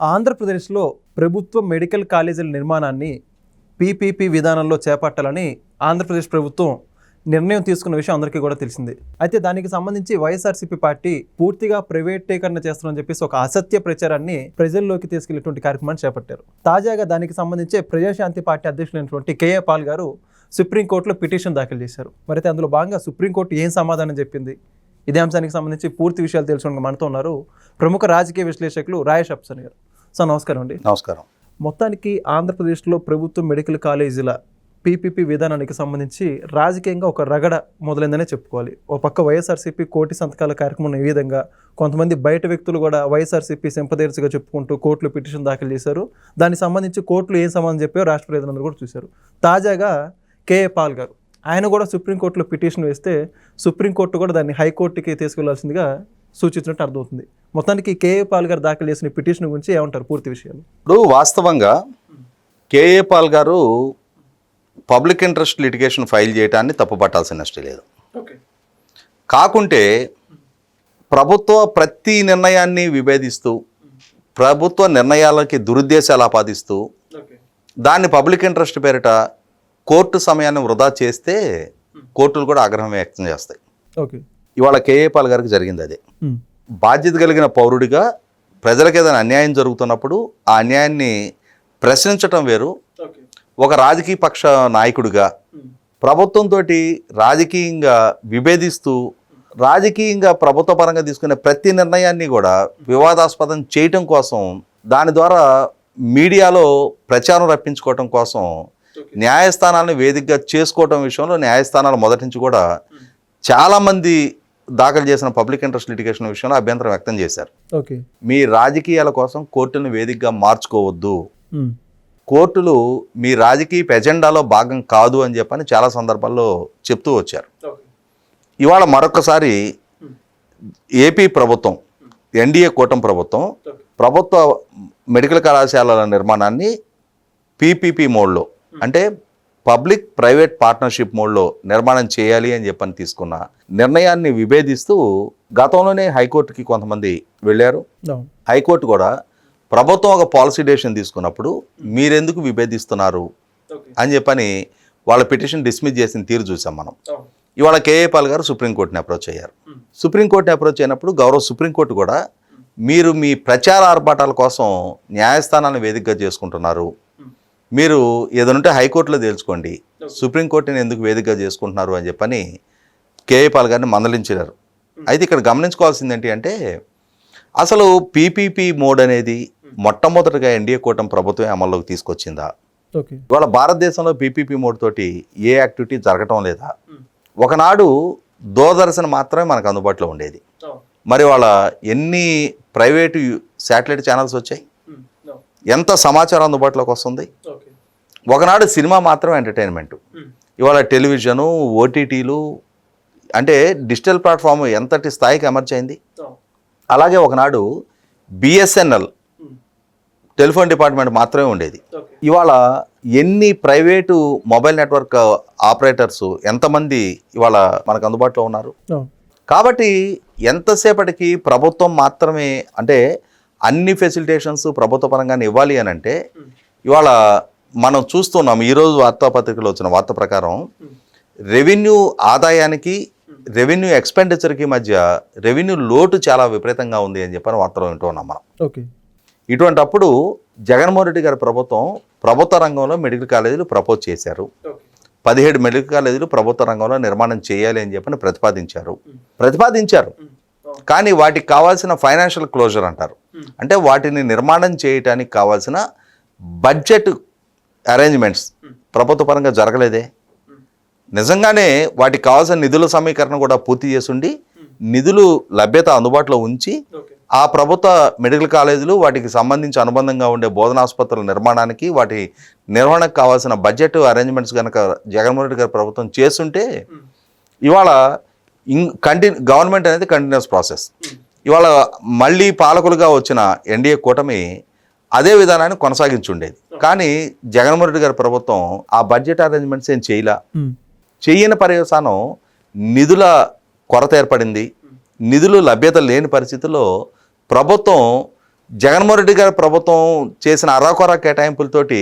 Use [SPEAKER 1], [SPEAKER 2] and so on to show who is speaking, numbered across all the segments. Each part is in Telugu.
[SPEAKER 1] ఆంధ్రప్రదేశ్లో ప్రభుత్వ మెడికల్ కాలేజీల నిర్మాణాన్ని పీపీపీ విధానంలో చేపట్టాలని ఆంధ్రప్రదేశ్ ప్రభుత్వం నిర్ణయం తీసుకున్న విషయం అందరికీ కూడా తెలిసిందే. అయితే దానికి సంబంధించి వైఎస్ఆర్సీపీ పార్టీ పూర్తిగా ప్రైవేటీకరణ చేస్తామని చెప్పేసి ఒక అసత్య ప్రచారాన్ని ప్రజల్లోకి తీసుకెళ్లేటువంటి కార్యక్రమాన్ని చేపట్టారు. తాజాగా దానికి సంబంధించి ప్రజాశాంతి పార్టీ అధ్యక్షులైనటువంటి కేఏ పాల్ గారు సుప్రీంకోర్టులో పిటిషన్ దాఖలు చేశారు. మరైతే అందులో భాగంగా సుప్రీంకోర్టు ఏం సమాధానం చెప్పింది, ఇదే అంశానికి సంబంధించి పూర్తి విషయాలు తెలుసుకోవడానికి మనతో ఉన్నారు ప్రముఖ రాజకీయ విశ్లేషకులు రాయేష్ అప్సన్ గారు. సార్ నమస్కారం అండి.
[SPEAKER 2] నమస్కారం.
[SPEAKER 1] మొత్తానికి ఆంధ్రప్రదేశ్లో ప్రభుత్వ మెడికల్ కాలేజీల పీపీపీ విధానానికి సంబంధించి రాజకీయంగా ఒక రగడ మొదలైందనే చెప్పుకోవాలి. ఓ పక్క వైఎస్ఆర్సీపీ కోటి సంతకాల కార్యక్రమం ఈ విధంగా కొంతమంది బయట వ్యక్తులు కూడా వైఎస్ఆర్సీపీ సింపథైజర్స్గా చెప్పుకుంటూ కోర్టులో పిటిషన్ దాఖలు చేశారు. దానికి సంబంధించి కోర్టులు ఏం సమాధానం చెప్పారో రాష్ట్ర ప్రజలందరూ కూడా చూశారు. తాజాగా కేఏ పాల్ గారు ఆయన కూడా సుప్రీంకోర్టులో పిటిషన్ వేస్తే సుప్రీంకోర్టు కూడా దాన్ని హైకోర్టుకి తీసుకెళ్లాల్సిందిగా సూచించినట్టు అర్థమవుతుంది. మొత్తానికి కేఏ పాల్ గారు దాఖలు చేసిన పిటిషన్ గురించి ఏమంటారు పూర్తి విషయాలు?
[SPEAKER 2] ఇప్పుడు వాస్తవంగా కేఏ పాల్ గారు పబ్లిక్ ఇంట్రెస్ట్ లిటిగేషన్ ఫైల్ చేయడాన్ని తప్పుపట్టాల్సిన నష్టం లేదు. కాకుంటే ప్రభుత్వ ప్రతి నిర్ణయాన్ని విభేదిస్తూ ప్రభుత్వ నిర్ణయాలకి దురుద్దేశాలు ఆపాదిస్తూ దాన్ని పబ్లిక్ ఇంట్రెస్ట్ పేరిట కోర్టు సమయాన్ని వృధా చేస్తే కోర్టులు కూడా ఆగ్రహం వ్యక్తం చేస్తాయి. ఇవాళ కేఏ పాల్ గారికి జరిగింది అదే. బాధ్యత కలిగిన పౌరుడిగా ప్రజలకు ఏదైనా అన్యాయం జరుగుతున్నప్పుడు ఆ అన్యాయాన్ని ప్రశ్నించటం వేరు, ఒక రాజకీయ పక్ష నాయకుడిగా ప్రభుత్వంతో రాజకీయంగా విభేదిస్తూ రాజకీయంగా ప్రభుత్వ పరంగా తీసుకునే ప్రతి నిర్ణయాన్ని కూడా వివాదాస్పదం చేయటం కోసం, దాని ద్వారా మీడియాలో ప్రచారం రప్పించుకోవటం కోసం న్యాయస్థానాలను వేదికగా చేసుకోవటం విషయంలో న్యాయస్థానాలు మొదటి నుంచి కూడా చాలామంది దాఖలు చేసిన పబ్లిక్ ఇంట్రెస్ట్ లిటిగేషన్ విషయంలో అభ్యంతరం వ్యక్తం చేశారు. మీ రాజకీయాల కోసం కోర్టులను వేదికగా మార్చుకోవద్దు, కోర్టులు మీ రాజకీయ ఎజెండాలో భాగం కాదు అని చెప్పని చాలా సందర్భాల్లో చెప్తూ వచ్చారు. ఇవాళ మరొకసారి ఏపీ ప్రభుత్వం, ఎన్డీఏ కూటమి ప్రభుత్వం ప్రభుత్వ మెడికల్ కళాశాలల నిర్మాణాన్ని పీపీపీ మోడ్లో, అంటే పబ్లిక్ ప్రైవేట్ పార్ట్నర్షిప్ మోడ్లో నిర్మాణం చేయాలి అని చెప్పని తీసుకున్న నిర్ణయాన్ని విభేదిస్తూ గతంలోనే హైకోర్టుకి కొంతమంది వెళ్ళారు. హైకోర్టు కూడా ప్రభుత్వం ఒక పాలసీ డెసిషన్ తీసుకున్నప్పుడు మీరెందుకు విభేదిస్తున్నారు అని చెప్పని వాళ్ళ పిటిషన్ డిస్మిస్ చేసిన తీరు చూసాం మనం. ఇవాళ కేఏ పాల్ గారు సుప్రీంకోర్టుని అప్రోచ్ అయ్యారు. సుప్రీంకోర్టుని అప్రోచ్ అయినప్పుడు గౌరవ సుప్రీంకోర్టు కూడా మీరు మీ ప్రచార ఆర్భాటాల కోసం న్యాయస్థానాన్ని వేదికగా చేసుకుంటున్నారు, మీరు ఏదైనా హైకోర్టులో తేల్చుకోండి, సుప్రీంకోర్టుని ఎందుకు వేదికగా చేసుకుంటున్నారు అని చెప్పని కేఏ పాల్ గారిని మందలించారు. అయితే ఇక్కడ గమనించుకోవాల్సింది ఏంటి అంటే, అసలు పీపీపీ మోడ్ అనేది మొట్టమొదటిగా ఎన్డీఏ కూటమి ప్రభుత్వం అమల్లోకి తీసుకొచ్చిందా? ఇవాళ భారతదేశంలో పీపీపీ మోడ్ తోటి ఏ యాక్టివిటీ జరగటం లేదా? ఒకనాడు దూరదర్శన్ మాత్రమే మనకు అందుబాటులో ఉండేది. మరి వాళ్ళ ఎన్ని ప్రైవేటు శాటిలైట్ ఛానల్స్ వచ్చాయి, ఎంత సమాచారం అందుబాటులోకి వస్తుంది? ఒకనాడు సినిమా మాత్రం ఎంటర్టైన్మెంట్, ఇవాళ టెలివిజను, ఓటీటీలు, అంటే డిజిటల్ ప్లాట్ఫామ్ ఎంతటి స్థాయికి అమర్చైంది. అలాగే ఒకనాడు బిఎస్ఎన్ఎల్ టెలిఫోన్ డిపార్ట్మెంట్ మాత్రమే ఉండేది. ఇవాళ ఎన్ని ప్రైవేటు మొబైల్ నెట్వర్క్ ఆపరేటర్స్, ఎంతమంది ఇవాళ మనకు అందుబాటులో ఉన్నారు. కాబట్టి ఎంతసేపటికి ప్రభుత్వం మాత్రమే, అంటే అన్ని ఫెసిలిటేషన్స్ ప్రభుత్వ పరంగానే ఇవ్వాలి అని అంటే, ఇవాళ మనం చూస్తున్నాం ఈరోజు వార్తాపత్రికలో వచ్చిన వార్త ప్రకారం రెవెన్యూ ఆదాయానికి రెవెన్యూ ఎక్స్పెండిచర్కి మధ్య రెవెన్యూ లోటు చాలా విపరీతంగా ఉంది అని చెప్పని వార్తలో వింటున్నాం మనం. ఇటువంటప్పుడు జగన్మోహన్ రెడ్డి గారి ప్రభుత్వం ప్రభుత్వ రంగంలో మెడికల్ కాలేజీలు ప్రపోజ్ చేశారు. 17 మెడికల్ కాలేజీలు ప్రభుత్వ రంగంలో నిర్మాణం చేయాలి అని చెప్పని ప్రతిపాదించారు. కానీ వాటికి కావాల్సిన ఫైనాన్షియల్ క్లోజర్ అంటారు, అంటే వాటిని నిర్మాణం చేయటానికి కావాల్సిన బడ్జెట్ అరేంజ్మెంట్స్ ప్రభుత్వ పరంగా జరగలేదే. నిజంగానే వాటికి కావాల్సిన నిధుల సమీకరణ కూడా పూర్తి చేసుండి నిధులు లభ్యత అందుబాటులో ఉంచి ఆ ప్రభుత్వ మెడికల్ కాలేజీలు వాటికి సంబంధించి అనుబంధంగా ఉండే బోధనాసుపత్రుల నిర్మాణానికి వాటి నిర్వహణకు కావాల్సిన బడ్జెట్ అరేంజ్మెంట్స్ కనుక జగన్మోహన్ రెడ్డి గారి ప్రభుత్వం చేస్తుంటే ఇవాళ గవర్నమెంట్ అనేది కంటిన్యూస్ ప్రాసెస్. ఇవాళ మళ్ళీ పాలకులుగా వచ్చిన ఎన్డీఏ కూటమి అదే విధానాన్ని కొనసాగించుండేది. కానీ జగన్మోహన్ రెడ్డి గారి ప్రభుత్వం ఆ బడ్జెట్ అరేంజ్మెంట్స్ ఏం చేయని పర్యవసానం నిధుల కొరత ఏర్పడింది. నిధులు లభ్యత లేని పరిస్థితుల్లో ప్రభుత్వం జగన్మోహన్ రెడ్డి గారి ప్రభుత్వం చేసిన అరాకొరా కేటాయింపులతోటి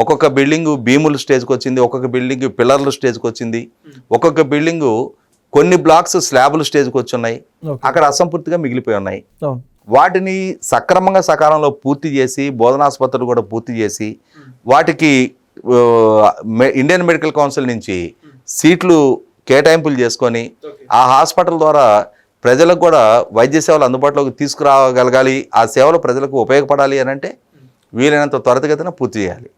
[SPEAKER 2] ఒక్కొక్క బిల్డింగు భీముల స్టేజ్కి వచ్చింది, ఒక్కొక్క బిల్డింగ్ పిల్లర్ల స్టేజ్కి వచ్చింది, ఒక్కొక్క బిల్డింగు కొన్ని బ్లాక్స్ స్లాబుల స్టేజ్కి వచ్చి ఉన్నాయి, అక్కడ అసంపూర్తిగా మిగిలిపోయి ఉన్నాయి. వాటిని సక్రమంగా సకాలంలో పూర్తి చేసి బోధనాసుపత్రులు కూడా పూర్తి చేసి వాటికి ఇండియన్ మెడికల్ కౌన్సిల్ నుంచి సీట్లు కేటాయింపులు చేసుకొని ఆ హాస్పిటల్ ద్వారా ప్రజలకు కూడా వైద్య సేవలు అందుబాటులోకి తీసుకురాగలగాలి, ఆ సేవలు ప్రజలకు ఉపయోగపడాలి అని అంటే వీలైనంత త్వరితగతిన పూర్తి చేయాలి.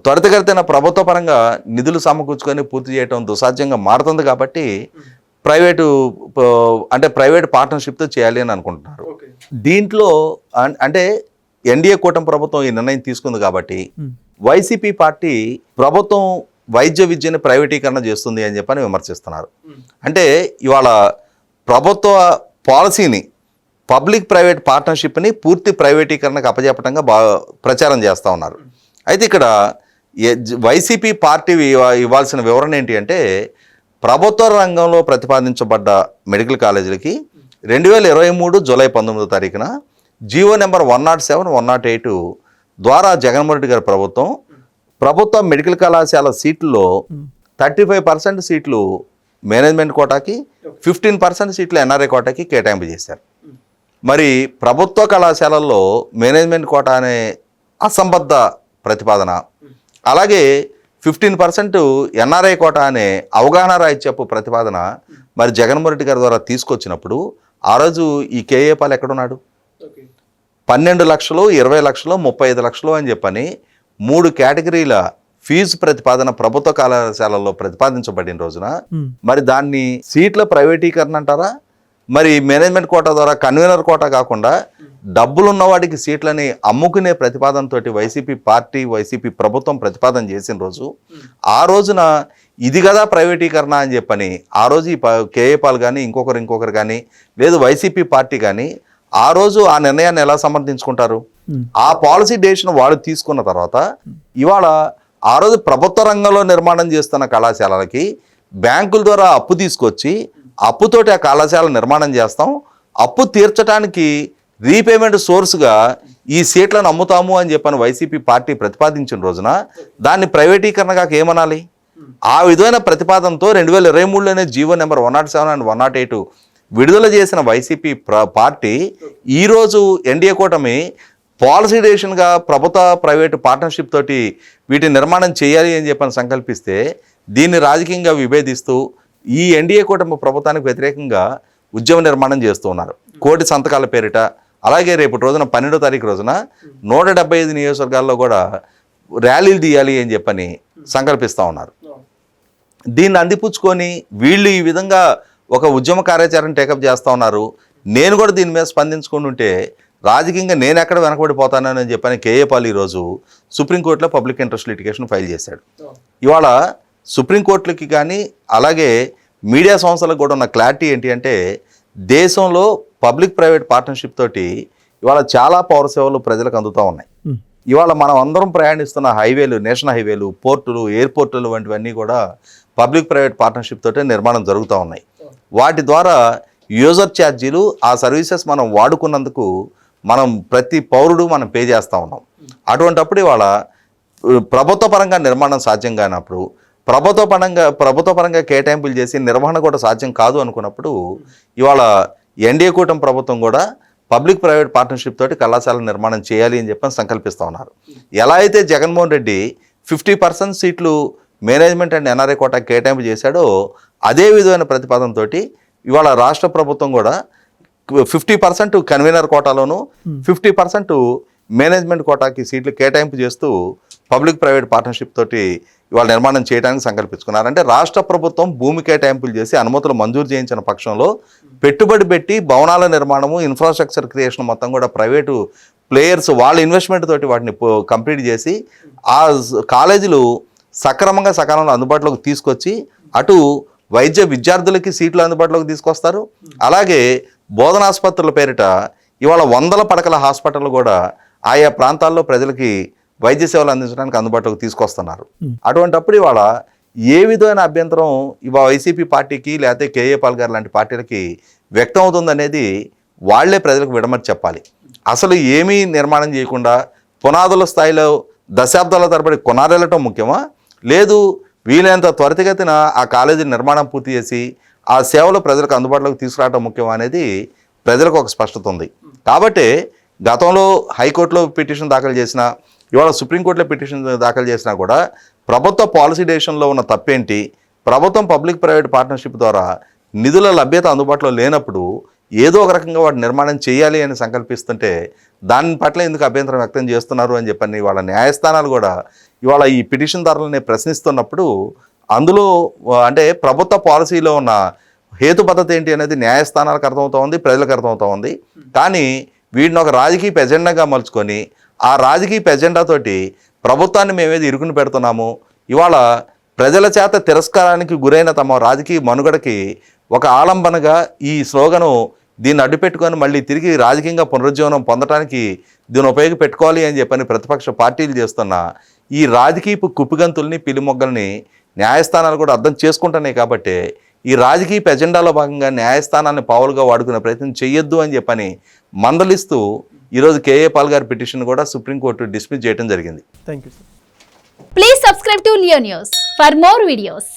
[SPEAKER 2] త్వరితగతిన ప్రభుత్వ పరంగా నిధులు సమకూర్చుకొని పూర్తి చేయడం దుసాధ్యంగా మారుతుంది కాబట్టి ప్రైవేట్ పార్ట్నర్షిప్తో చేయాలి అని అనుకుంటున్నారు. దీంట్లో అంటే ఎన్డీఏ కూటమి ప్రభుత్వం ఈ నిర్ణయం తీసుకుంది కాబట్టి వైసీపీ పార్టీ ప్రభుత్వం వైద్య విద్యను ప్రైవేటీకరణ చేస్తుంది అని చెప్పని విమర్శిస్తున్నారు. అంటే ఇవాళ ప్రభుత్వ పాలసీని పబ్లిక్ ప్రైవేట్ పార్ట్నర్షిప్ని పూర్తి ప్రైవేటీకరణకు అప్పజెప్పటంగా ప్రచారం చేస్తూ ఉన్నారు. అయితే ఇక్కడ వైసీపీ పార్టీ ఇవ్వాల్సిన వివరణ ఏంటి అంటే ప్రభుత్వ రంగంలో ప్రతిపాదించబడ్డ మెడికల్ కాలేజీలకి 2023 జూలై 19వ తారీఖున జీవో నెంబర్ 107, 108 ద్వారా జగన్మోహన్ రెడ్డి గారి ప్రభుత్వ మెడికల్ కళాశాల సీట్లలో 35% సీట్లు మేనేజ్మెంట్ కోటాకి, 15% సీట్లు ఎన్ఆర్ఐ కోటాకి కేటాయింపు చేశారు. మరి ప్రభుత్వ కళాశాలల్లో మేనేజ్మెంట్ కోటా అనే అసంబద్ధ ప్రతిపాదన, అలాగే 15% ఎన్ఆర్ఐ కోటా అనే అవగాహన రాహిత్యపు ప్రతిపాదన మరి జగన్మోహన్ రెడ్డి గారి ద్వారా తీసుకొచ్చినప్పుడు ఆ రోజు ఈ కేఏ పాల్ ఎక్కడున్నాడు? 12 లక్షలు, 20 లక్షలు, 35 లక్షలు అని చెప్పని 3 కేటగిరీల ఫీజు ప్రతిపాదన ప్రభుత్వ కళాశాలల్లో ప్రతిపాదించబడిన రోజున మరి దాన్ని సీట్ల ప్రైవేటీకరణ అంటారా? మరి మేనేజ్మెంట్ కోటా ద్వారా కన్వీనర్ కోటా కాకుండా డబ్బులున్న వాడికి సీట్లని అమ్ముకునే ప్రతిపాదనతోటి వైసీపీ ప్రభుత్వం ప్రతిపాదన చేసిన రోజు ఆ రోజున ఇది కదా ప్రైవేటీకరణ అని చెప్పని ఆ రోజు ఈ కేఏ పాల్ కానీ ఇంకొకరు కానీ లేదు వైసీపీ పార్టీ కానీ ఆ రోజు ఆ నిర్ణయాన్ని ఎలా సమర్థించుకుంటారు? ఆ పాలసీ డెసిషన్ వాళ్ళు తీసుకున్న తర్వాత ఇవాళ ఆ రోజు ప్రభుత్వ రంగంలో నిర్మాణం చేస్తున్న కళాశాలలకి బ్యాంకుల ద్వారా అప్పు తీసుకొచ్చి అప్పుతోటి ఆ కళాశాల నిర్మాణం చేస్తాం, అప్పు తీర్చడానికి రీపేమెంట్ సోర్స్గా ఈ సీట్లను అమ్ముతాము అని చెప్పని వైసీపీ పార్టీ ప్రతిపాదించిన రోజున దాన్ని ప్రైవేటీకరణగా ఏమనాలి? ఆ విధమైన ప్రతిపాదనతో 2023లోనే జీవో నెంబర్ 107 అండ్ 108 విడుదల చేసిన వైసీపీ పార్టీ ఈరోజు ఎన్డీఏ కూటమి పాలసీ డెసిషన్గా ప్రభుత్వ ప్రైవేటు పార్ట్నర్షిప్ తోటి వీటి నిర్మాణం చేయాలి అని చెప్పని సంకల్పిస్తే దీన్ని రాజకీయంగా విభేదిస్తూ ఈ ఎన్డీఏ కూటమి ప్రభుత్వానికి వ్యతిరేకంగా ఉద్యమ నిర్మాణం చేస్తూ ఉన్నారు. 1 కోటి సంతకాల పేరిట. అలాగే రేపటి రోజున 12వ తారీఖు రోజున 175 నియోజకవర్గాల్లో కూడా ర్యాలీలు తీయాలి అని చెప్పని సంకల్పిస్తూ ఉన్నారు. దీన్ని అందిపుచ్చుకొని వీళ్ళు ఈ విధంగా ఒక ఉద్యమ కార్యాచరణ టేకప్ చేస్తూ ఉన్నారు. నేను కూడా దీని మీద స్పందించుకుని ఉంటే రాజకీయంగా నేను ఎక్కడ వెనకబడిపోతానని చెప్పని కేఏ పాల్ ఈరోజు సుప్రీంకోర్టులో పబ్లిక్ ఇంట్రెస్ట్ లిటిగేషన్ ఫైల్ చేశాడు. ఇవాళ సుప్రీంకోర్టులకి కానీ అలాగే మీడియా సంస్థలకు కూడా ఉన్న క్లారిటీ ఏంటి అంటే దేశంలో పబ్లిక్ ప్రైవేట్ పార్ట్నర్షిప్ తోటి ఇవాళ చాలా పౌర సేవలు ప్రజలకు అందుతూ ఉన్నాయి. ఇవాళ మనం అందరం ప్రయాణిస్తున్న హైవేలు, నేషనల్ హైవేలు, పోర్టులు, ఎయిర్పోర్టులు వంటివన్నీ కూడా పబ్లిక్ ప్రైవేట్ పార్ట్నర్షిప్ తోటే నిర్మాణం జరుగుతూ ఉన్నాయి. వాటి ద్వారా యూజర్ ఛార్జీలు, ఆ సర్వీసెస్ మనం వాడుకున్నందుకు మనం ప్రతి పౌరుడు మనం పే చేస్తూ ఉన్నాం. అటువంటప్పుడు ఇవాళ ప్రభుత్వ పరంగా నిర్మాణం సాధ్యం కానప్పుడు ప్రభుత్వ పరంగా కేటాయింపులు చేసి నిర్వహణ కూడా సాధ్యం కాదు అనుకున్నప్పుడు ఇవాళ ఎన్డీఏ కూటమి ప్రభుత్వం కూడా పబ్లిక్ ప్రైవేట్ పార్ట్నర్షిప్ తోటి కళాశాల నిర్మాణం చేయాలి అని చెప్పని సంకల్పిస్తూ ఉన్నారు. ఎలా అయితే జగన్మోహన్ రెడ్డి 50% సీట్లు మేనేజ్మెంట్ అండ్ ఎన్ఆర్ఐ కోటా కేటాయింపు చేశాడో అదే విధమైన ప్రతిపాదనతో ఇవాళ రాష్ట్ర ప్రభుత్వం కూడా 50% కన్వీనర్ కోటాలోను 50% మేనేజ్మెంట్ కోటాకి సీట్లు కేటాయింపు చేస్తూ పబ్లిక్ ప్రైవేట్ పార్ట్నర్షిప్ తోటి ఇవాళ నిర్మాణం చేయడానికి సంకల్పించుకున్నారు. అంటే రాష్ట్ర ప్రభుత్వం భూమి కేటాయింపులు చేసి అనుమతులు మంజూరు చేయించిన పక్షంలో పెట్టుబడి పెట్టి భవనాల నిర్మాణము, ఇన్ఫ్రాస్ట్రక్చర్ క్రియేషన్ మొత్తం కూడా ప్రైవేటు ప్లేయర్స్ వాళ్ళ ఇన్వెస్ట్మెంట్ తోటి వాటిని కంప్లీట్ చేసి ఆ కాలేజీలు సకాలంలో అందుబాటులోకి తీసుకొచ్చి అటు వైద్య విద్యార్థులకి సీట్లు అందుబాటులోకి తీసుకొస్తారు. అలాగే బోధనాసుపత్రుల పేరిట ఇవాళ 100 పడకల హాస్పిటల్ కూడా ఆయా ప్రాంతాల్లో ప్రజలకి వైద్య సేవలు అందించడానికి అందుబాటులోకి తీసుకొస్తున్నారు. అటువంటప్పుడు ఇవాళ ఏ విధమైన అభ్యంతరం ఇవాళ వైసీపీ పార్టీకి లేకపోతే కేఏ పాల్ గారు లాంటి పార్టీలకి వ్యక్తం అవుతుందనేది వాళ్లే ప్రజలకు విడమర్చి చెప్పాలి. అసలు ఏమీ నిర్మాణం చేయకుండా పునాదుల స్థాయిలో దశాబ్దాల తరబడి కొనారెళ్ళటం ముఖ్యమా, లేదు వీలైనంత త్వరితగతిన ఆ కాలేజీ నిర్మాణం పూర్తి చేసి ఆ సేవలు ప్రజలకు అందుబాటులోకి తీసుకురావడం ముఖ్యమా అనేది ప్రజలకు ఒక స్పష్టత ఉంది. కాబట్టి గతంలో హైకోర్టులో పిటిషన్ దాఖలు చేసినా, ఇవాళ సుప్రీంకోర్టులో పిటిషన్ దాఖలు చేసినా కూడా ప్రభుత్వ పాలసీ డెసిషన్లో ఉన్న తప్పేంటి, ప్రభుత్వం పబ్లిక్ ప్రైవేట్ పార్ట్నర్షిప్ ద్వారా నిధుల లభ్యత అందుబాటులో లేనప్పుడు ఏదో ఒక రకంగా వాటి నిర్మాణం చేయాలి అని సంకల్పిస్తుంటే దాని పట్ల ఎందుకు అభ్యంతరం వ్యక్తం చేస్తున్నారు అని చెప్పని వాళ్ళ న్యాయస్థానాలు కూడా ఇవాళ ఈ పిటిషన్దారులని ప్రశ్నిస్తున్నప్పుడు అందులో అంటే ప్రభుత్వ పాలసీలో ఉన్న హేతుబద్ధత ఏంటి అనేది న్యాయస్థానాలకు అర్థమవుతూ ఉంది, ప్రజలకు అర్థమవుతూ ఉంది. కానీ వీటిని ఒక రాజకీయ ఎజెండాగా మలుచుకొని ఆ రాజకీయ ఎజెండాతోటి ప్రభుత్వాన్ని మేమేది ఇరుకుని పెడుతున్నాము, ఇవాళ ప్రజల చేత తిరస్కారానికి గురైన తమ రాజకీయ మనుగడకి ఒక ఆలంబనగా ఈ స్లోగను దీన్ని అడ్డుపెట్టుకొని మళ్ళీ తిరిగి రాజకీయంగా పునరుజ్జీవనం పొందడానికి దీన్ని ఉపయోగపెట్టుకోవాలి అని చెప్పని ప్రతిపక్ష పార్టీలు చేస్తున్న ఈ రాజకీయపు కుప్పిగంతుల్ని పిలిమొగ్గల్ని న్యాయస్థానాలు కూడా అర్థం చేసుకుంటున్నాయి. కాబట్టి ఈ రాజకీయ ఎజెండాలో భాగంగా న్యాయస్థానాన్ని పావులుగా వాడుకునే ప్రయత్నం చేయొద్దు అని చెప్పని మందలిస్తూ ఈరోజు కేఏ పాల్ గారి పిటిషన్ కూడా సుప్రీంకోర్టు డిస్మిస్ చేయడం జరిగింది.
[SPEAKER 1] Thank you sir.
[SPEAKER 3] Please subscribe to Leo News for more videos.